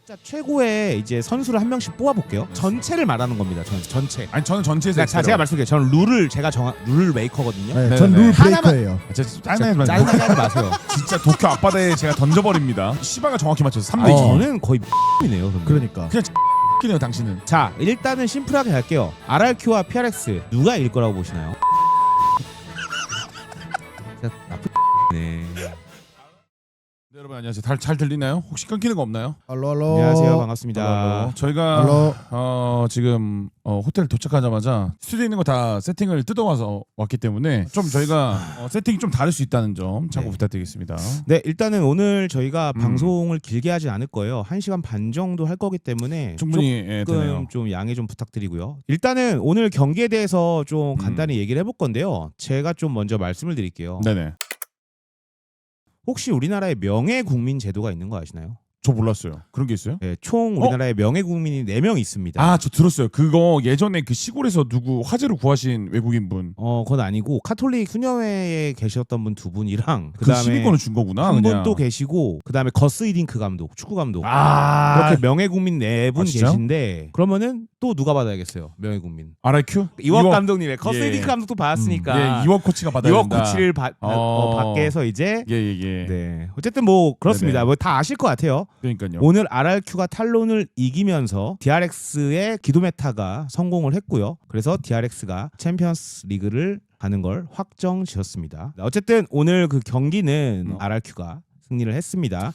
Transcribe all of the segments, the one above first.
자, 최고의 이제 선수를 한 명씩 뽑아볼게요. 전체를 말하는 겁니다. 전체. 아니 저는 전체에서 자, 제가 말씀드릴게요. 저는 룰을 제가 룰 메이커거든요. 네, 전 룰 브레이커예요. 짜증나지 짜증나게 하지 마세요. 진짜 도쿄 앞바다에 제가 던져버립니다. 시바가 정확히 맞췄어. 3대2. 아니, 저는 거의 이네요. 그러니까. 그냥 X네요 당신은. 자, 일단은 심플하게 갈게요. RRQ와 PRX 누가 이길 거라고 보시나요? 진짜 나쁜 네. 네, 여러분 안녕하세요. 잘 들리나요? 혹시 끊기는 거 없나요? 알로. 안녕하세요. 반갑습니다. 저희가 알로. 지금 호텔 도착하자마자 스튜디오에 있는 거 다 세팅을 뜯어와서 왔기 때문에 좀 저희가 세팅이 좀 다를 수 있다는 점 참고 네. 부탁드리겠습니다. 네, 일단은 오늘 저희가 방송을 길게 하지 않을 거예요. 1시간 반 정도 할 거기 때문에 충분히 되네요. 조금 좀 양해 좀 부탁드리고요. 일단은 오늘 경기에 대해서 좀 간단히 얘기를 해볼 건데요. 제가 좀 먼저 말씀을 드릴게요. 네네. 혹시 우리나라에 명예 국민 제도가 있는 거 아시나요? 저 몰랐어요. 그런 게 있어요? 네, 총 우리나라에 명예 국민이 4명 있습니다. 아, 저 들었어요. 그거 예전에 그 시골에서 누구 화재로 구하신 외국인 분. 그건 아니고 카톨릭 수녀회에 계셨던 분 2분이랑 그 그다음에 시민권을 준 거구나. 한 분 그냥. 또 계시고 그다음에 거스 히딩크 감독, 축구 감독. 아, 그렇게 명예 국민 4분 아, 진짜? 계신데 그러면은 또 누가 받아야겠어요? 명예 국민. RIQ? 이원 감독님의 거스 예. 히딩크 감독도 받았으니까 예, 이원 코치가 받아야 이원 된다. 코치를 받게 해서 이제 예. 네. 어쨌든 뭐 그렇습니다. 네네. 뭐 다 아실 것 같아요. 그러니까요. 오늘 RRQ가 탈론을 이기면서 DRX의 기도메타가 성공을 했고요. 그래서 DRX가 챔피언스 리그를 가는 걸 확정지었습니다. 어쨌든 오늘 그 경기는 RRQ가 승리를 했습니다.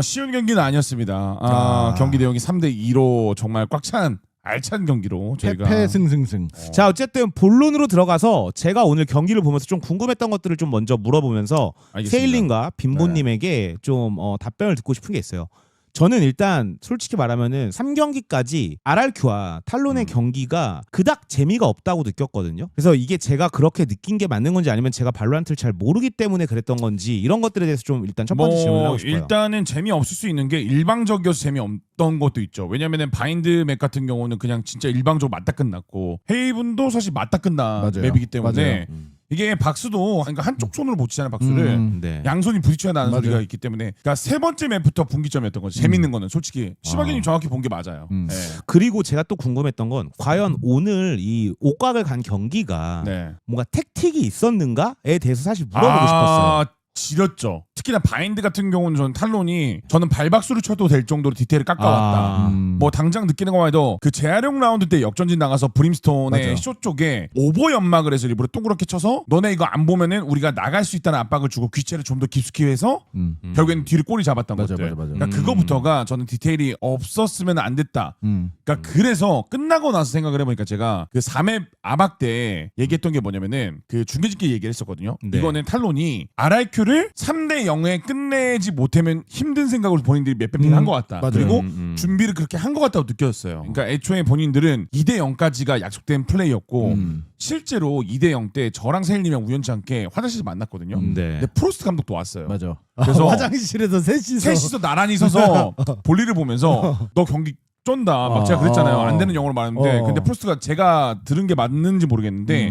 쉬운 경기는 아니었습니다. 경기 내용이 3대2로 정말 꽉 찬 알찬 경기로 저희가 패패승승승. 자, 어쨌든 본론으로 들어가서 제가 오늘 경기를 보면서 좀 궁금했던 것들을 좀 먼저 물어보면서 알겠습니다. 세일님과 빈보님에게 좀 답변을 듣고 싶은 게 있어요. 저는 일단 솔직히 말하면은 3경기까지 RRQ와 탈론의 경기가 그닥 재미가 없다고 느꼈거든요. 그래서 이게 제가 그렇게 느낀 게 맞는 건지 아니면 제가 발로란트를 잘 모르기 때문에 그랬던 건지 이런 것들에 대해서 좀 일단 첫 번째 질문을 하고 싶어요. 일단은 재미없을 수 있는 게 일방적이어서 재미없던 것도 있죠. 왜냐면은 바인드 맵 같은 경우는 그냥 진짜 일방적으로 맞다 끝났고 헤이븐도 사실 맞다 끝난 맞아요. 맵이기 때문에 맞아요. 이게 박수도 그러니까 한쪽 손으로 못 치잖아요. 박수를. 네. 양손이 부딪혀야 나는 맞아요. 소리가 있기 때문에 그러니까 세 번째 맵부터 분기점이었던 거죠. 재밌는 거는 솔직히 시바기님 정확히 본 게 맞아요. 네. 그리고 제가 또 궁금했던 건 과연 오늘 이 옥각을 간 경기가 네. 뭔가 택틱이 있었는가에 대해서 사실 물어보고 싶었어요. 지렸죠. 특히나 바인드 같은 경우는 저는 발박수를 쳐도 될 정도로 디테일을 깎아왔다. 뭐 당장 느끼는 것만 해도 그 재활용 라운드 때 역전진 나가서 브림스톤의 맞아. 쇼 쪽에 오버 연막을 해서 일부러 동그랗게 쳐서 너네 이거 안 보면은 우리가 나갈 수 있다는 압박을 주고 귀체를 좀 더 깊숙이 해서 결국에는 뒤를 꼬리 잡았던 맞아, 것들. 맞아. 그러니까 그거부터가 저는 디테일이 없었으면 안 됐다. 그러니까 그래서 끝나고 나서 생각을 해보니까 제가 그 3회 아박 때 얘기했던 게 뭐냐면은 그 중계진끼리 얘기를 했었거든요. 네. 이거는 탈론이 RRQ를 3대 0에 끝내지 못하면 힘든 생각으로 본인들이 몇 뱀핑을 한 것 같다. 맞아요. 그리고 준비를 그렇게 한 것 같다고 느꼈어요. 그러니까 애초에 본인들은 2대 0까지가 약속된 플레이였고 실제로 2대 0 때 저랑 세일님이랑 우연치 않게 화장실에서 만났거든요. 네. 근데 프로스트 감독도 왔어요. 맞아. 그래서 화장실에서 셋이서 나란히 서서 볼일을 보면서 너 경기 쫀다 막 제가 그랬잖아요. 안 되는 영어로 말했는데 근데 프로스트가 제가 들은 게 맞는지 모르겠는데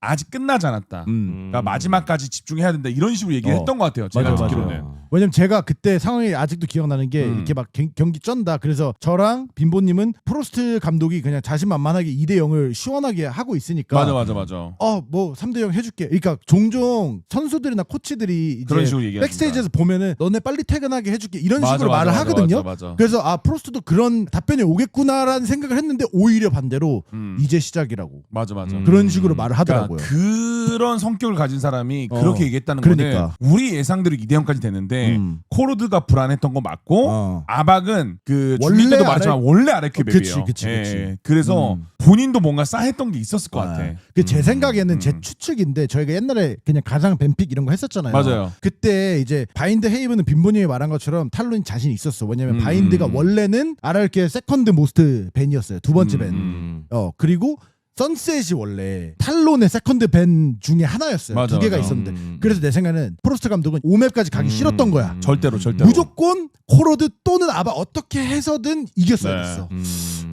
아직 끝나지 않았다. 그러니까 마지막까지 집중해야 된다. 이런 식으로 얘기를 했던 것 같아요. 제가 맞아, 듣기로는. 왜냐면 제가 그때 상황이 아직도 기억나는 게 이렇게 막 경기 쩐다. 그래서 저랑 빈보님은 프로스트 감독이 그냥 자신만만하게 2대 0을 시원하게 하고 있으니까 맞아. 뭐 3대 0 해줄게. 그러니까 종종 선수들이나 코치들이 이제 그런 식으로 얘기하십니다. 백스테이지에서 보면은 너네 빨리 퇴근하게 해줄게 이런 식으로 말을 하거든요. 맞아. 그래서 프로스트도 그런 답변이 오겠구나라는 생각을 했는데 오히려 반대로 이제 시작이라고 맞아. 그런 식으로 말을 하더라고요. 그런 성격을 가진 사람이 그렇게 얘기했다는 그러니까. 거는 우리 예상대로 2대 0까지 됐는데 코르드가 불안했던 거 맞고 아박은 그 중계때도 말했지만 원래 RRQ 맵이에요. 그치. 그래서 본인도 뭔가 싸했던 게 있었을 것 같아. 제 생각에는 제 추측인데 저희가 옛날에 그냥 가상 뱀픽 이런 거 했었잖아요. 맞아요. 그때 이제 바인드 헤이븐은 빈보님이 말한 것처럼 탈론이 자신 있었어. 왜냐면 바인드가 원래는 RRQ의 세컨드 모스트 밴이었어요. 두 번째 밴. 그리고 선셋이 원래 탈론의 세컨드 밴 중에 하나였어요. 두 개가 있었는데 그래서 내 생각에는 프로스트 감독은 5맵까지 가기 싫었던 거야. 절대로. 무조건 코로드 또는 아바 어떻게 해서든 이겼어야 됐어.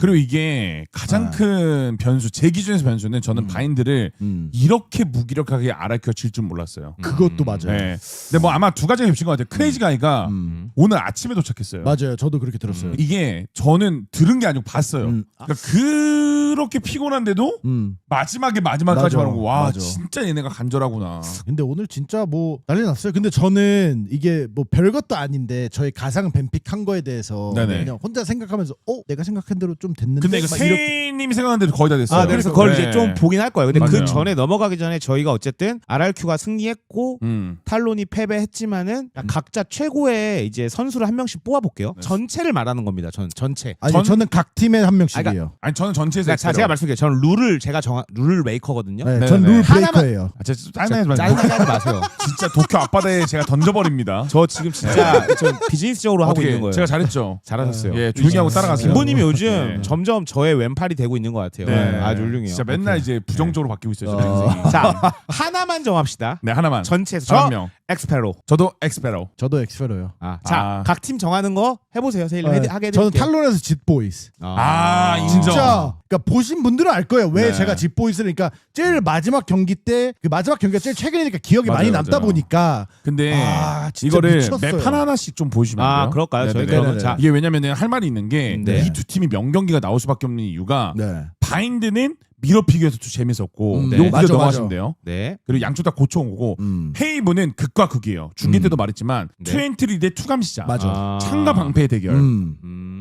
그리고 이게 가장 큰 변수, 제 기준에서 변수는 저는 바인드를 이렇게 무기력하게 RRQ가 질 줄 몰랐어요. 그것도 맞아요. 네. 근데 뭐 아마 두 가지가 겹친 것 같아요. 크레이지 가이가 오늘 아침에 도착했어요. 맞아요. 저도 그렇게 들었어요. 이게 저는 들은 게 아니고 봤어요. 그러니까 그렇게 피곤한데도 마지막까지 맞아. 말하는 거. 와 맞아. 진짜 얘네가 간절하구나. 근데 오늘 진짜 뭐 난리 났어요. 근데 저는 이게 뭐 별것도 아닌데 저희 가상 뱀픽한 거에 대해서 네네. 그냥 혼자 생각하면서 내가 생각한 대로 좀 됐는데 근데 이거 막 이렇게 세이님이 생각한 대로 거의 다 됐어요. 아, 그래서 그걸 네. 이제 좀 보긴 할 거예요. 근데 맞아요. 그 전에 넘어가기 전에 저희가 어쨌든 RRQ가 승리했고 탈론이 패배했지만은 각자 최고의 이제 선수를 한 명씩 뽑아볼게요. 네. 전체를 말하는 겁니다. 전체. 아니 저는 각 팀에 한 명씩이에요. 아니 저는 전체에서 그러니까 제가 말씀드릴게요. 저는 룰을 제가 룰 메이커거든요. 네, 네네네. 전 룰 하나만- 브레이커예요. 짜증나지 마세요. 짜증나게 하지 마세요. 진짜 도쿄 앞바다에 제가 던져버립니다. 저 지금 진짜 저 비즈니스적으로 하고 어떻게 있는 거예요. 제가 잘했죠. 잘하셨어요. 예, 조용히 하고 따라가세요. 김보님이 요즘 네. 점점 저의 왼팔이 되고 있는 것 같아요. 네. 아주 훌륭해요. 진짜 맨날 이제 부정적으로 바뀌고 있어요. 저는 어. 인생이. 자, 하나만 정합시다. 네 하나만. 전체에서 저 한 저 명. 엑스페로. 저도 엑스페로. 저도 엑스페로요. 자, 각 팀 정하는 거 해보세요. 세일님 하게 저는 해드릴게요. 탈론에서 짓보이스. 아, 인정. 진짜 그러니까 보신 분들은 알 거예요. 왜 네. 제가 짓보이스를 그러니까 제일 마지막 경기 때 그 마지막 경기가 제일 최근이니까 기억이 맞아요, 많이 남다 맞아요. 보니까 근데 진짜 이거를 미쳤어요. 맵 하나하나씩 좀 보여주시면 안 돼요? 그럴까요? 저희 네네네. 그러면 자, 이게 왜냐면은 할 말이 있는 게 이 네. 두 팀이 명경기가 나올 수밖에 없는 이유가 네. 바인드는 밀어피기에서 좀 재밌었고 네. 요거 맞아, 넘어가시면 맞아. 돼요. 네. 그리고 양쪽 다 고쳐온 거고 헤이브는 극과 극이에요. 중계 때도 말했지만 네. 투엔트리 대 투감시장 맞아. 창과 방패의 대결.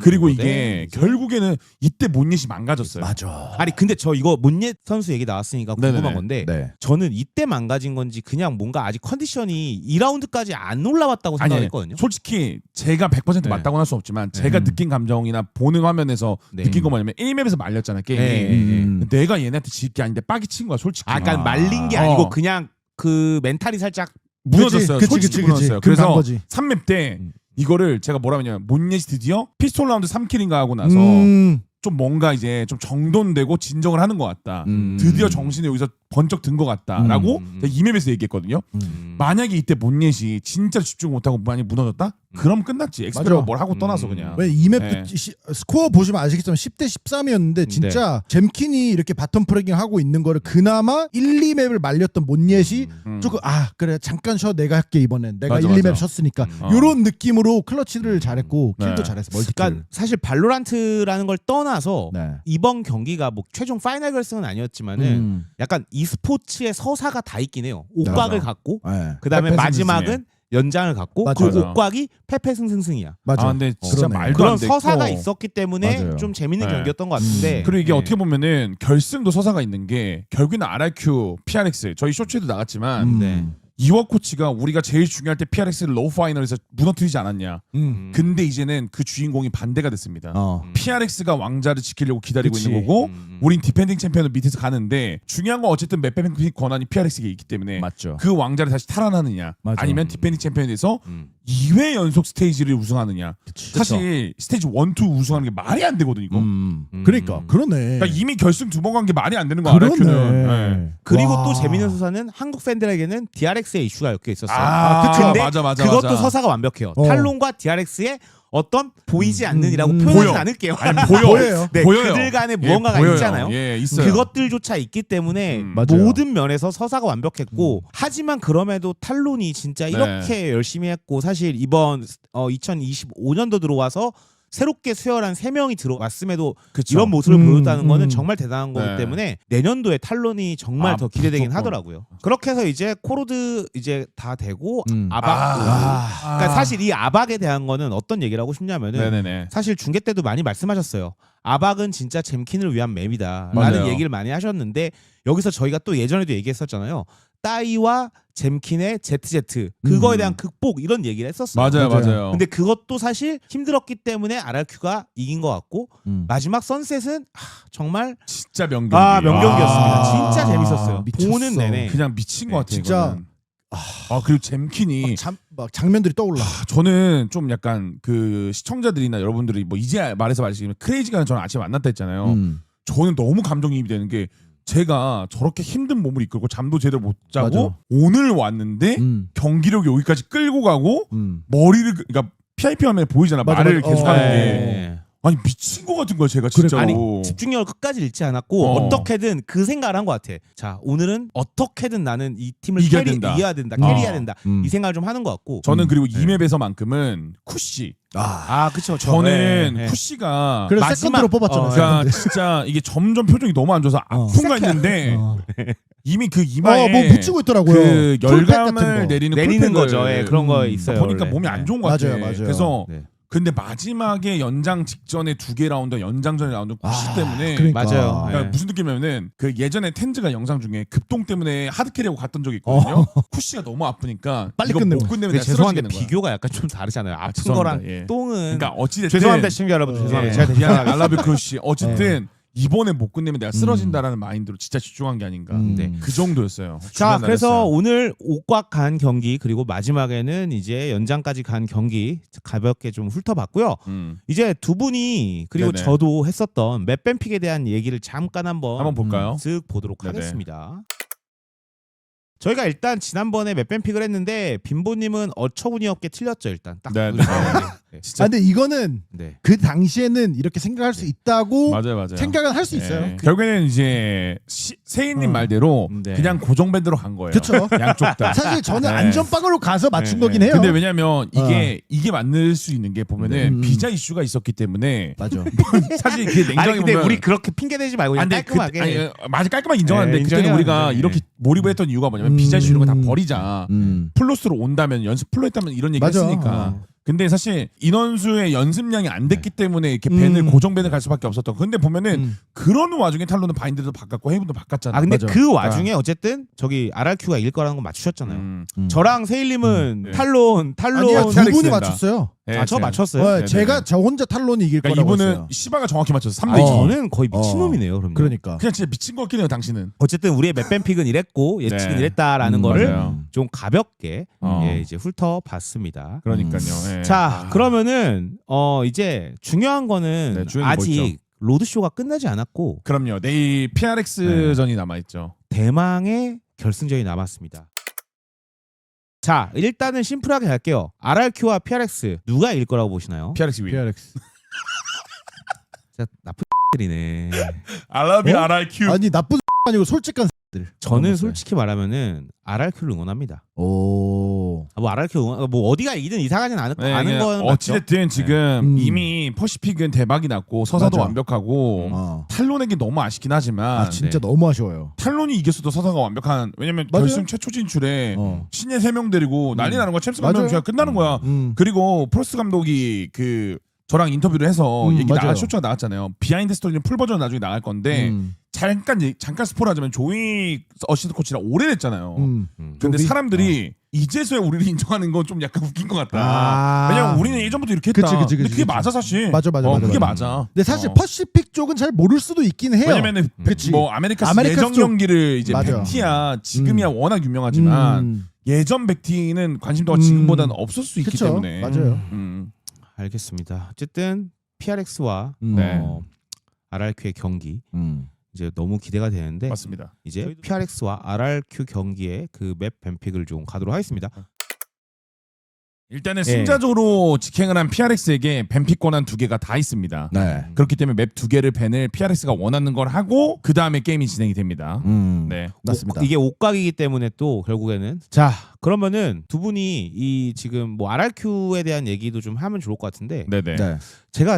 그리고 이게 결국에는 이때 몬예시 망가졌어요. 맞아. 아니 근데 저 이거 문예 선수 얘기 나왔으니까 궁금한 네네네. 건데 네. 저는 이때 망가진 건지 그냥 뭔가 아직 컨디션이 2라운드까지 안 올라왔다고 아니 생각했거든요. 솔직히 제가 100% 네. 맞다고 할 수 없지만 제가 느낀 감정이나 보는 화면에서 네. 느낀 거 뭐냐면 1맵에서 말렸잖아요 게임이. 네. 내가 얘네한테 질 게 아닌데 빡이 친 거야 솔직히. 그러니까 말린 게 아니고 그냥 그 멘탈이 살짝 무너졌어요. 솔직히 무너졌어요. 그래서 거지. 3맵 때 이거를 제가 뭐라 하냐면 몬예시 드디어 피스톨 라운드 3킬인가 하고 나서 좀 뭔가 이제 좀 정돈되고 진정을 하는 것 같다. 드디어 정신이 여기서 번쩍 든 것 같다라고 제가 이맵에서 얘기했거든요. 만약에 이때 몬예시 진짜 집중 못하고 많이 무너졌다? 그럼 끝났지. 엑스페로가 맞아. 뭘 하고 떠나서 그냥. 왜 이맵 네. 스코어 보시면 아시겠지만 10대 13이었는데 진짜 잼킨이 이렇게 바텀 프레깅 하고 있는 거를 그나마 1, 2맵을 말렸던 몬예시 조금 그래 잠깐 쉬어 내가 할게 이번엔 내가 맞아, 1, 2맵 맞아. 쉬었으니까 요런 느낌으로 클러치를 잘했고 킬도 네. 잘했어 멀티킬. 그러니까 사실 발로란트라는 걸 떠나서 네. 이번 경기가 뭐 최종 파이널 결승은 아니었지만은 약간 e스포츠의 서사가 다 있긴 해요. 옥곽을 맞아. 갖고 네. 그다음에 페페 마지막은 연장을 갖고 맞아. 그 맞아. 옥곽이 패패승승승이야. 맞아. 아 근데 진짜 그러네. 말도 그런 안 됐고. 서사가 있었기 때문에 맞아요. 좀 재밌는 네. 경기였던 것 같은데 그리고 이게 네. 어떻게 보면은 결승도 서사가 있는 게 결국에는 RRQ, PRX 저희 쇼츠에도 나갔지만 네. 이워 코치가 우리가 제일 중요할 때 PRX를 로우 파이널에서 무너뜨리지 않았냐. 근데 이제는 그 주인공이 반대가 됐습니다. PRX가 왕자를 지키려고 기다리고 그치. 있는 거고 우린 디펜딩 챔피언을 밑에서 가는데 중요한 건 어쨌든 맵뱀픽 권한이 PRX에게 있기 때문에 맞죠. 그 왕자를 다시 탈환하느냐 맞아. 아니면 디펜딩 챔피언에서 2회 연속 스테이지를 우승하느냐. 사실 스테이지 1, 2 우승하는 게 말이 안 되거든 이거. 그러니까 그러네. 그러니까 이미 결승 2번 간 게 말이 안 되는 거 RRQ는. 네. 그리고 와. 또 재밌는 서사는 한국 팬들에게는 DRX의 이슈가 엮여 있었어요. 그쵸. 근데 맞아. 그것도 서사가 완벽해요. 탈론과 DRX의 어떤 보이지 않는이라고 표현하진 보여. 않을게요. 아니 보여. 보여요. 네, 보여요. 그들 간에 예, 무언가가 보여요. 있잖아요. 예, 있어요. 그것들조차 있기 때문에 맞아요. 모든 면에서 서사가 완벽했고 하지만 그럼에도 탈론이 진짜 이렇게 열심히 했고 사실 이번 2025년도 들어와서 새롭게 수혈한 3명이 들어왔음에도 그쵸. 이런 모습을 보였다는 거는 정말 대단한 거기 네. 때문에 내년도에 탈론이 정말 더 기대되긴 무조건. 하더라고요. 그렇게 해서 이제 코로드 이제 다 되고 아박 아. 그러니까 사실 이 아박에 대한 거는 어떤 얘기를 하고 싶냐면은 네네네. 사실 중계 때도 많이 말씀하셨어요. 아박은 진짜 잼킨을 위한 맵이다 맞아요. 라는 얘기를 많이 하셨는데 여기서 저희가 또 예전에도 얘기했었잖아요. 따이와 잼킨의 ZZ 그거에 대한 극복 이런 얘기를 했었어요. 맞아요. 근데 그것도 사실 힘들었기 때문에 RRQ가 이긴 것 같고 마지막 선셋은 정말 진짜 명경기. 명경기였습니다. 진짜 재밌었어요. 미쳤어. 보는 내내. 그냥 미친 것 같아요. 진짜. 이거는. 그리고 잼킨이 막 장면들이 떠올라. 저는 좀 약간 그 시청자들이나 여러분들이 뭐 이제 말해서 말하시면 크레이지가 저는 아침에 만났다 했잖아요. 저는 너무 감정이입이 되는 게 제가 저렇게 힘든 몸을 이끌고 잠도 제대로 못 자고 맞아. 오늘 왔는데 경기력이 여기까지 끌고 가고 머리를 그러니까 PIP 화면에 보이잖아. 맞아, 말을 맞아. 계속하는 게 네. 아니 미친 거 같은 거야 제가 진짜. 아니 집중력을 끝까지 잃지 않았고 어떻게든 그 생각을 한 것 같아. 자 오늘은 어떻게든 나는 이 팀을 이겨야 된다. 이겨야 된다. 캐리해야 된다. 이 생각을 좀 하는 것 같고. 저는 그리고 이 맵에서만큼은 쿠시. 그쵸. 저는 쿠시가 그래서 마지막- 세컨드로 뽑았잖아요. 그러니까 진짜 이게 점점 표정이 너무 안 좋아서 아픔가 있는데 이미 그 이마에 뭐 붙이고 있더라고요. 그 풀팩 같은 거. 열감을 내리는 내리는 쿨팩을 거죠. 예, 그런 거 있어요. 보니까 원래. 몸이 안 좋은 것 같아. 맞아요. 그래서 네. 근데 마지막에 연장 직전에 2개 라운드, 연장전에 라운드 쿠시 때문에 그러니까. 맞아요. 그러니까 네. 무슨 느낌이냐면은 그 예전에 텐즈가 영상 중에 급동 때문에 하드캐리하고 갔던 적이 있거든요. 쿠시가 너무 아프니까 빨리 이거 끝내고. 못 끝내면 근데 내가 죄송한데 쓰러지겠는 거야. 비교가 약간 좀 다르잖아요. 아픈 죄송합니다. 거랑 예. 똥은. 그러니까 어찌됐든 죄송합니다 시청자 여러분. 죄송합니다. 제가 대신 미안 알라뷰 쿠시 어쨌든 이번에 못 끝내면 내가 쓰러진다라는 마인드로 진짜 집중한 게 아닌가. 네. 그 정도였어요. 자, 중요한 그래서 날이었어요. 오늘 옥곽 간 경기 그리고 마지막에는 이제 연장까지 간 경기 가볍게 좀 훑어봤고요. 이제 두 분이 그리고 네네. 저도 했었던 맵뱀픽에 대한 얘기를 잠깐 한번 볼까요? 쓱 보도록 네네. 하겠습니다. 저희가 일단 지난번에 맵뱀픽을 했는데 빈보님은 어처구니 없게 틀렸죠 일단 딱. 네, 네. 네. 진짜 근데 이거는 네. 그 당시에는 이렇게 생각할 수 있다고 맞아요. 생각은 할 수 네. 있어요. 결국에는 이제 세인님 말대로 네. 그냥 고정밴드로 간 거예요. 그쵸. 양쪽 다. 사실 저는 네. 안전빵으로 가서 맞춘 네, 거긴 네. 해요. 근데 왜냐면 이게 맞을 수 있는 게 보면은 네. 비자 이슈가 있었기 때문에 맞아. 사실 그 냉정히 아니 근데 보면 우리 그렇게 핑계 대지 말고 그냥 깔끔하게. 아니, 맞아 깔끔하게 인정하는데 네, 그때는 인정해요, 우리가 인정해. 이렇게 몰입을 했던 이유가 뭐냐면 비자 이슈 이런 거 다 버리자. 플러스로 온다면 연습 풀로 했다면 이런 얘기 맞아. 했으니까. 근데 사실 인원수의 연습량이 안 됐기 때문에 이렇게 밴을 고정 밴을 갈 수밖에 없었던. 근데 보면은 그런 와중에 탈론은 바인드도 바꿨고 헤이븐도 바꿨잖아. 아 근데 맞아. 그 와중에 어쨌든 저기 RRQ가 이길 거라는 거 맞추셨잖아요. 저랑 세일님은 네. 아니야, 탈론 두 피아렉스 분이 된다. 맞췄어요. 네, 저 네. 맞췄어요. 네, 제가 네. 저 혼자 탈론이 이길 그러니까 거라고 이분은 했어요. 시바가 정확히 맞췄어. 3대2. 아니 저는 거의 미친놈이네요. 그럼 그러니까. 그냥 진짜 미친 것 같긴 해요, 당신은. 어쨌든 우리의 맵뱀픽은 이랬고 예측은 네. 이랬다라는 거를 맞아요. 좀 가볍게 어. 이제 훑어봤습니다. 그러니까요. 예. 자 아. 그러면은 이제 중요한 거는 네, 중요한 거 아직 있죠. 로드쇼가 끝나지 않았고 그럼요. 내일 PRX전이 남아 있죠. 대망의 결승전이 남았습니다. 자 일단은 심플하게 갈게요. RRQ와 PRX 누가 이길 거라고 보시나요? PRX 위. PRX. 진짜 나쁜 들이네. 알라비 어? RRQ. 아니 나쁜 아니고 솔직한 들. 저는 솔직히 말하면은 RRQ를 응원합니다. 오. 뭐 RRQ 응원, 뭐 어디가 이든 이상하진 않은 네, 아는 그냥 건 어찌됐든 지금 음. 이미 퍼시픽은 대박이 났고 서사도 맞아. 완벽하고 탈론에게 너무 아쉽긴 하지만 아 진짜 네. 너무 아쉬워요. 탈론이 이겼어도 서사가 완벽한. 왜냐면 맞아요. 결승 최초 진출에 어. 신예 3명 데리고 난리 나는 거야. 챔스 맞아요. 가면 그냥 끝나는 거야. 그리고 프로스 감독이 그 저랑 인터뷰를 해서 맞아요. 쇼츠가 나왔잖아요. 비하인드 스토리는 풀 버전 나중에 나갈 건데 잠깐 스포를 하자면 조이 어시스트 코치랑 오래됐잖아요. 근데 조비? 사람들이 이제서야 우리를 인정하는 건 좀 약간 웃긴 것 같다. 아. 왜냐면 우리는 예전부터 이렇게 했다. 그치. 근데 그게 맞아 사실. 맞아. 그게 맞아. 맞아. 근데 사실 어. 퍼시픽 쪽은 잘 모를 수도 있긴 해요. 왜냐면은 그치. 뭐 아메리카스 아메리카스 예전 쪽. 경기를 이제 맞아. 백티야 지금이야 워낙 유명하지만 예전 백티는 관심도가 지금보다는 없을 수 있기 그쵸. 때문에. 맞아요. 알겠습니다. 어쨌든 PRX와 네. RRQ의 경기 이제 너무 기대가 되는데 맞습니다. 이제 PRX와 RRQ 경기의 그 맵 뱀픽을 좀 가도록 하겠습니다. 일단은 승자적으로 직행을 한 PRX에게 뱀픽 권한 2개가 다 있습니다. 네. 그렇기 때문에 맵 2개를 밴을 PRX가 원하는 걸 하고 그 다음에 게임이 진행이 됩니다. 네. 맞습니다. 이게 옥각이기 때문에 또 결국에는 자 그러면은 두 분이 이 지금 뭐 RRQ에 대한 얘기도 좀 하면 좋을 것 같은데 네네. 네.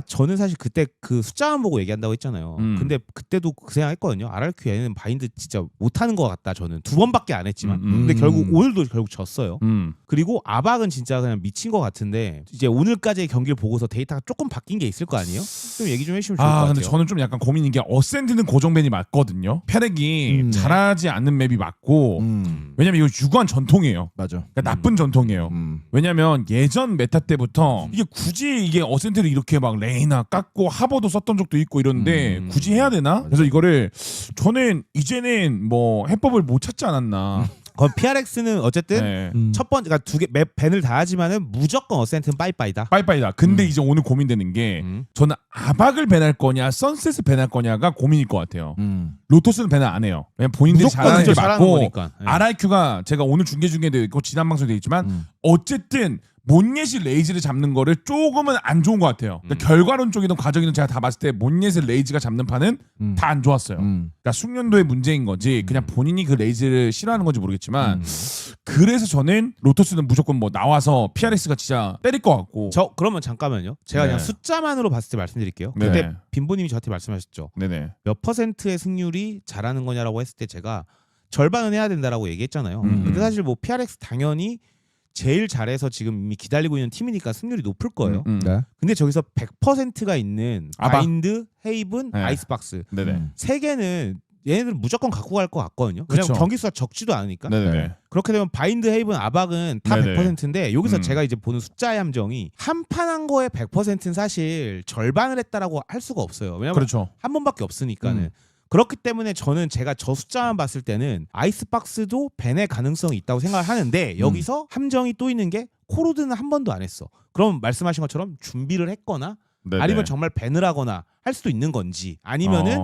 저는 사실 그때 그 숫자만 보고 얘기한다고 했잖아요. 근데 그때도 그 생각했거든요. RRQ 얘는 바인드 진짜 못하는 것 같다. 저는 2번밖에 안 했지만 근데 결국 오늘도 결국 졌어요. 그리고 아박은 진짜 그냥 미친 것 같은데 이제 오늘까지의 경기를 보고서 데이터가 조금 바뀐 게 있을 거 아니에요? 좀 얘기 좀 해주시면 좋을 것 같아요. 근데 저는 좀 약간 고민인 게 어센드는 고정밴이 맞거든요. 페렉이 잘하지 않는 맵이 맞고 왜냐면 이거 유구한 전통이에요. 맞아. 그러니까 나쁜 전통이에요. 왜냐면 예전 메타 때부터 이게 굳이 이게 어센트를 이렇게 막 레이나 깎고 하버도 썼던 적도 있고 이런데 굳이 해야 되나? 그래서 이거를 저는 이제는 뭐 해법을 못 찾지 않았나. 그럼 PRX는 어쨌든 네. 첫 번째 그러니까 두 개 맵 밴을 다 하지만은 무조건 어센트는 빠이빠이다. 빠이빠이다. 근데 이제 오늘 고민되는 게 저는 아박을 밴할 거냐 선셋을 밴할 거냐가 고민일 것 같아요. 로토스는 밴을 안 해요. 왜냐면 본인들이 무조건 잘하는 게 잘하는 맞고 거니까. 네. RRQ가 제가 오늘 중계 중에도 있고 지난 방송도 있지만 어쨌든 몬예시 레이즈를 잡는 거를 조금은 안 좋은 것 같아요. 그러니까 결과론적이든 과정이든 제가 다 봤을 때 몬예시 레이즈가 잡는 판은 다 안 좋았어요. 그러니까 숙련도의 문제인 거지 그냥 본인이 그 레이즈를 싫어하는 건지 모르겠지만 그래서 저는 로터스는 무조건 뭐 나와서 PRX가 진짜 때릴 것 같고. 저 그러면 잠깐만요. 제가 네. 그냥 숫자만으로 봤을 때 말씀드릴게요. 네네. 그때 빈보님이 저한테 말씀하셨죠. 네네. 몇 퍼센트의 승률이 잘하는 거냐라고 했을 때 제가 절반은 해야 된다라고 얘기했잖아요. 근데 사실 뭐 PRX 당연히 제일 잘해서 지금 이미 기다리고 있는 팀이니까 승률이 높을 거예요. 네. 근데 저기서 100%가 있는 아바. 바인드, 헤이븐, 네. 아이스박스 네네. 세 개는 얘네들은 무조건 갖고 갈 것 같거든요. 그쵸. 왜냐면 경기 수가 적지도 않으니까. 네네. 그렇게 되면 바인드, 헤이븐, 아박은 다 네네. 100%인데 여기서 제가 이제 보는 숫자의 함정이 한 판 한 거에 100%는 사실 절반을 했다라고 할 수가 없어요. 왜냐면 그렇죠. 한 번밖에 없으니까는. 그렇기 때문에 저는 제가 저 숫자만 봤을 때는 아이스박스도 밴의 가능성이 있다고 생각을 하는데 여기서 함정이 또 있는 게 코로드는 한 번도 안 했어. 그럼 말씀하신 것처럼 준비를 했거나 네네. 아니면 정말 밴을 하거나 할 수도 있는 건지 아니면은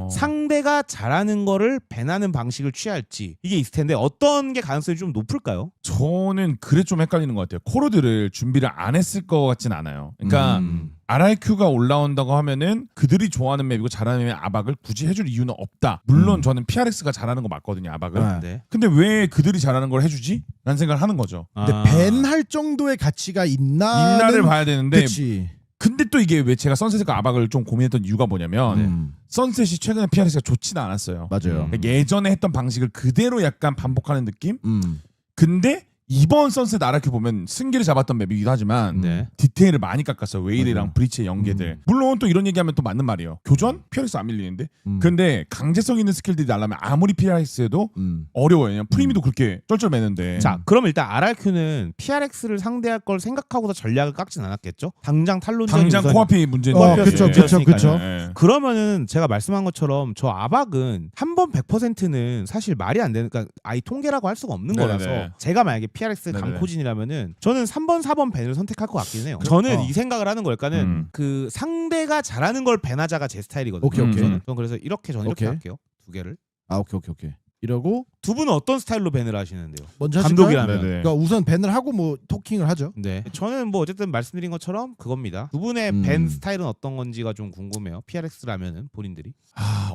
상대가 잘하는 거를 밴하는 방식을 취할지 이게 있을 텐데 어떤 게 가능성이 좀 높을까요? 저는 그래 좀 헷갈리는 것 같아요. 코로드를 준비를 안 했을 것 같진 않아요. 그러니까 RRQ가 올라온다고 하면은 그들이 좋아하는 맵이고 잘하는 맵의 아박을 굳이 해줄 이유는 없다. 물론 저는 PRX가 잘하는 거 맞거든요, 아박을. 네. 근데 왜 그들이 잘하는 걸 해주지? 라는 생각을 하는 거죠. 근데 밴할 정도의 가치가 인나를 봐야 되는데 그치. 근데 또 이게 왜 제가 선셋과 아박을 좀 고민했던 이유가 뭐냐면 음. 선셋이 최근에 PRX가 좋지는 않았어요. 맞아요. 그러니까 예전에 했던 방식을 그대로 약간 반복하는 느낌? 음. 근데 이번 선셋 RRQ 보면 승기를 잡았던 맵이기도 하지만 네. 디테일을 많이 깎았어요. 웨일이랑 맞아요. 브리치의 연계들. 물론 또 이런 얘기하면 또 맞는 말이에요. 교전? PRX 안 밀리는데? 근데 강제성 있는 스킬들이 나려면 아무리 PRX에도 어려워요. 그냥 프리미도 그렇게 쩔쩔매는데. 자, 그럼 일단 RRQ는 PRX를 상대할 걸 생각하고서 전략을 깎진 않았겠죠? 당장 탈론전이 당장 우선- 코앞이 문제인데. 그쵸, 그쵸, 그쵸. 네. 그러면은 제가 말씀한 것처럼 저 아박은 한 번 100%는 사실 말이 안 되는, 그러니까 아예 통계라고 할 수가 없는 네네네. 거라서 제가 만약에 PRX 네네네. 강코진이라면은 저는 3번, 4번 밴을 선택할 것 같긴 해요. 저는 이 생각을 하는 걸까는 그 상대가 잘하는 걸 밴하자가 제 스타일이거든요. 오케이, 오케이. 저는 그래서 이렇게 저는 이렇게 오케이. 할게요. 두 개를. 아 오케이. 이러고 두 분은 어떤 스타일로 밴을 하시는데요? 먼저 하실까요? 감독이라면. 네네. 그러니까 우선 밴을 하고 뭐 토킹을 하죠. 네. 저는 뭐 어쨌든 말씀드린 것처럼 그겁니다. 두 분의 밴 스타일은 어떤 건지가 좀 궁금해요. PRX라면은 본인들이.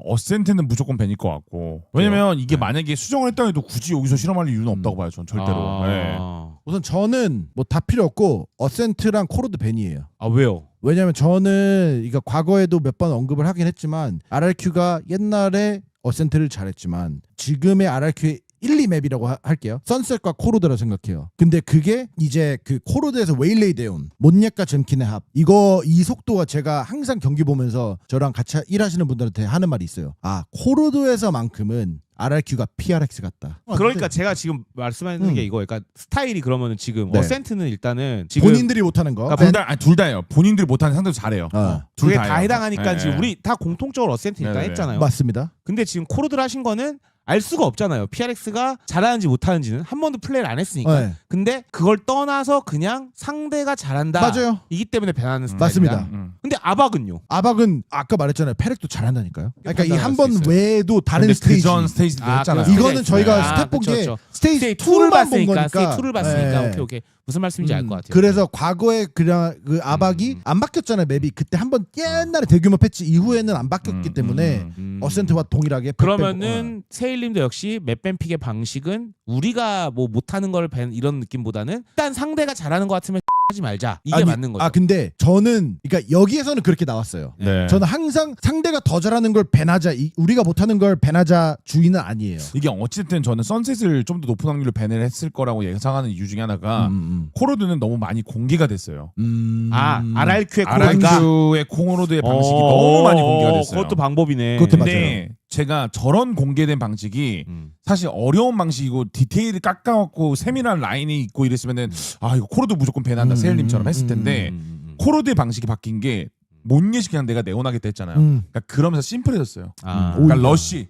어센트는 무조건 밴일 것 같고. 왜냐면 이게 만약에 수정을 했다 해도 굳이 여기서 실험할 이유는 없다고 봐요. 전 절대로. 네. 우선 저는 뭐 다 필요 없고 어센트랑 코로드 밴이에요. 아 왜요? 왜냐면 저는 이거 과거에도 몇 번 언급을 하긴 했지만 RRQ가 옛날에 어센트를 잘했지만 지금의 RRQ의 1, 2맵이라고 할게요. 선셋과 코로드라 생각해요. 근데 그게 이제 그 코로드에서 웨일레이 대온 몬예과 잼킨의 합 이 속도가 제가 항상 경기 보면서 저랑 같이 일하시는 분들한테 하는 말이 있어요. 아 코로드에서만큼은 RRQ가 PRX 같다. 그러니까 제가 지금 말씀하는 게 이거예요. 그러니까 스타일이 그러면은 지금 네. 어센트는 일단은 지금 본인들이 못하는 거. 그러니까 둘 다예요. 본인들이 못하는 상대도 잘해요. 둘 그게 다예요. 다 해당하니까 네. 지금 우리 다 공통적으로 어센트 일단 네네. 했잖아요. 맞습니다. 근데 지금 코로드를 하신 거는 알 수가 없잖아요. PRX가 잘하는지 못하는지는 한 번도 플레이를 안 했으니까. 네. 근데 그걸 떠나서 그냥 상대가 잘한다. 맞아요. 이기 때문에 배나는 스타일이다. 맞습니다. 근데 아박은요? 아박은 아까 말했잖아요. 페렉도 잘한다니까요. 그러니까 이 판단할 한 수 번 있어요. 외에도 다른 근데 스테이지. 그전 스테이지도 했잖아요. 그렇죠. 이거는 저희가 아, 스텝 본 게 그쵸. 스테이지 2를 2만 본 봤으니까. 거니까. 스테이지 2를 봤으니까. 네. 오케이. 무슨 말씀인지 알 것 같아요. 그래서 과거에 그냥 그 아박이 안 바뀌었잖아요. 맵이 그때 한번 옛날에 대규모 패치 이후에는 안 바뀌었기 때문에 어센트와 동일하게 그러면은 세일님도 역시 맵밴픽의 방식은 우리가 뭐 못하는 걸 밴 이런 느낌보다는 일단 상대가 잘하는 것 같으면 하지 말자. 이게 맞는 거죠. 근데 저는 그러니까 여기에서는 그렇게 나왔어요. 네. 저는 항상 상대가 더 잘하는 걸 밴하자, 우리가 못하는 걸 밴하자 주의는 아니에요. 이게 어쨌든 저는 선셋을 좀 더 높은 확률로 밴을 했을 거라고 예상하는 이유 중에 하나가 코로드는 너무 많이 공개가 됐어요. RRQ의 코로드가 RRQ의 코로드의 방식이 너무 많이 공개가 됐어요. 그것도 방법이네. 그것도 근데 제가 저런 공개된 방식이 사실 어려운 방식이고 디테일을 깎아갖고 세밀한 라인이 있고 이랬으면은 아 이거 코로드 무조건 밴한다 세일님처럼 했을 텐데 코로드의 방식이 바뀐 게 못 예시 그냥 내가 네온하겠다 했잖아요. 그러니까 그러면서 심플해졌어요. 그러니까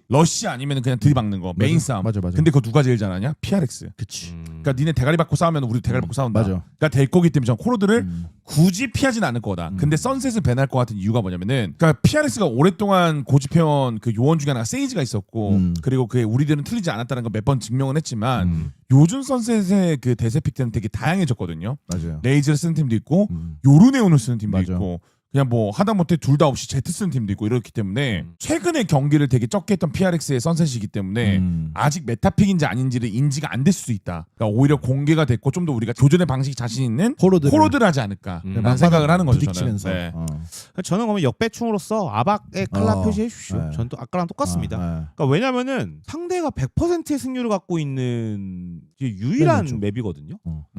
러쉬 아니면 그냥 들이박는 거 메인 싸움. 맞아. 근데 그거 누가 제일 잘하냐? PRX. 그치. 그러니까 니네 대가리 받고 싸우면 우리도 대가리 받고 싸운다. 맞아. 그러니까 될 거기 때문에 전 코로드를 굳이 피하진 않을 거다. 근데 선셋을 배날 것 같은 이유가 뭐냐면은 그러니까 PRX가 오랫동안 고집해온 그 요원 중에 하나가 세이지가 있었고 그리고 그게 우리들은 틀리지 않았다는 걸 몇 번 증명은 했지만 요즘 선셋의 그 대세픽들은 되게 다양해졌거든요. 맞아요. 레이즈를 쓰는 팀도 있고 요르네온을 쓰는 팀도 맞아. 있고 그냥 뭐 하다못해 둘 다 없이 제트 쓰는 팀도 있고 이렇기 때문에 최근에 경기를 되게 적게 했던 PRX의 선셋이기 때문에 아직 메타픽인지 아닌지를 인지가 안 될 수도 있다. 그러니까 오히려 공개가 됐고 좀 더 우리가 교전의 방식이 자신 있는 코로드를 하지 않을까 라는 생각을 하는 거죠. 부딪히면서. 저는. 네. 저는 그러면 역배충으로서 아박의 칼라 표시해 주십시오. 네. 전 또 아까랑 똑같습니다. 그러니까 왜냐면은 상대가 100%의 승률을 갖고 있는 이제 유일한 그렇죠. 맵이거든요.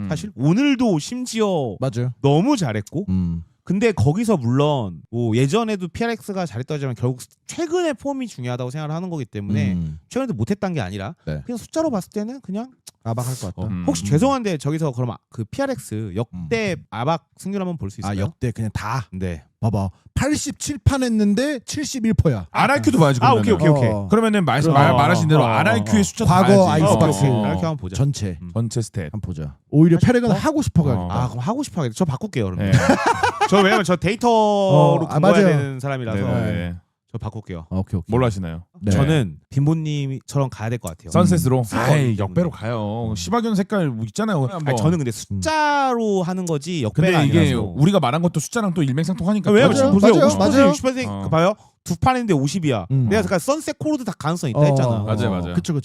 사실 사실 오늘도 심지어 맞아요. 너무 잘했고 근데 거기서 물론 뭐 예전에도 PRX가 잘했다지만 결국 최근의 폼이 중요하다고 생각을 하는 거기 때문에 최근에도 못했던 게 아니라 네. 그냥 숫자로 봤을 때는 그냥 아박할 것 같다. 혹시 죄송한데 저기서 그럼 그 PRX 역대 아박 승률 한번 볼 수 있어요? 역대 그냥 다. 네. 봐봐. 87판 했는데 71%야. RRQ도 봐야지. 그러면은. 오케이. 그러면은 말하신 대로 RRQ의 숫자 과거 봐야지. 아이스박스. 이렇게 한번 보자. 전체 전체 스탯. 한번 보자. 오히려 패렉은 하고 싶어가지고. 그럼 하고 싶어 하겠다. 저 바꿀게요, 그러면. 네. 저 왜냐면 저 데이터로 근거해야 맞아요. 되는 사람이라서 네. 저 바꿀게요. 오케이. 뭘로 하시나요? 네. 저는 빈보님처럼 가야 될 것 같아요. 선셋으로? 아이, 역배로 가요. 시바견 색깔 뭐 있잖아요. 아니, 저는 근데 숫자로 하는 거지 역배가 근데 이게 아니라서. 우리가 말한 것도 숫자랑 또 일맥상통하니까. 왜냐면 지금 보세요. 맞아요. 50% 맞아요. 60% 봐요. 두 판인데 50이야. 내가 잠깐 선셋 코로드 다 가능성 있다 했잖아. 맞아요. 그쵸.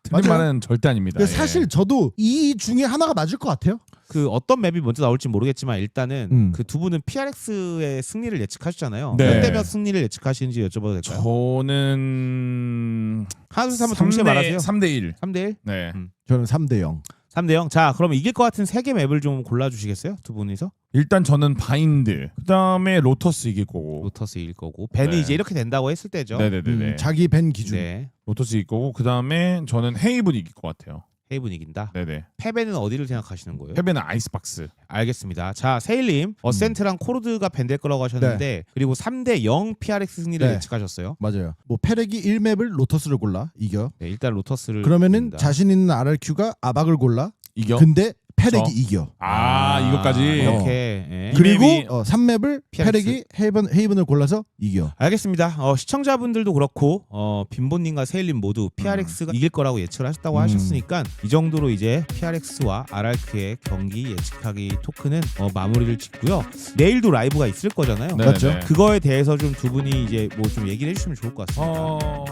틀린 말은 절대 아닙니다. 근데 사실 저도 이 중에 하나가 맞을 것 같아요. 그 어떤 맵이 먼저 나올지 모르겠지만 일단은 그 두 분은 PRX의 승리를 예측하시잖아요. 네. 몇 대 몇 승리를 예측하시는지 여쭤봐도 될까요? 저는 하나 둘 셋 한번 동시에 말하세요. 3대1. 3대1? 네. 저는 3대0. 3대0. 자, 그럼 이길 것 같은 세 개 맵을 좀 골라주시겠어요? 두 분이서? 일단 저는 바인드. 그다음에 로터스 이길 거고. 로터스 이길 거고. 벤이 네. 이제 이렇게 된다고 했을 때죠. 네네네. 자기 벤 기준. 네. 로터스 이길 거고 그다음에 저는 헤이븐 이길 것 같아요. 헤이븐 이긴다. 네네. 패배는 어디를 생각하시는 거예요? 패배는 아이스박스. 알겠습니다. 자, 세일님 어센트랑 코르드가 밴될 거라고 하셨는데 그리고 3대0 PRX 승리를 네. 예측하셨어요. 맞아요. 뭐 패렉이 1맵을 로터스를 골라 이겨. 네, 일단 로터스를 그러면은 이깁니다. 자신 있는 RRQ가 아박을 골라. 이겨? 근데 패렉이 저? 이겨. 이것까지. 이렇게 예. 그리고 맵이- 3맵을 PRX. 패렉이 헤이븐을 골라서 이겨. 알겠습니다. 시청자분들도 그렇고 빈보님과 세일님 모두 PRX가 이길 거라고 예측을 하셨다고 하셨으니까 이 정도로 이제 PRX와 RRQ의 경기 예측하기 토크는 마무리를 짓고요. 내일도 라이브가 있을 거잖아요. 네, 맞죠? 네. 그거에 대해서 좀 두 분이 이제 뭐 좀 얘기를 해주시면 좋을 것 같습니다.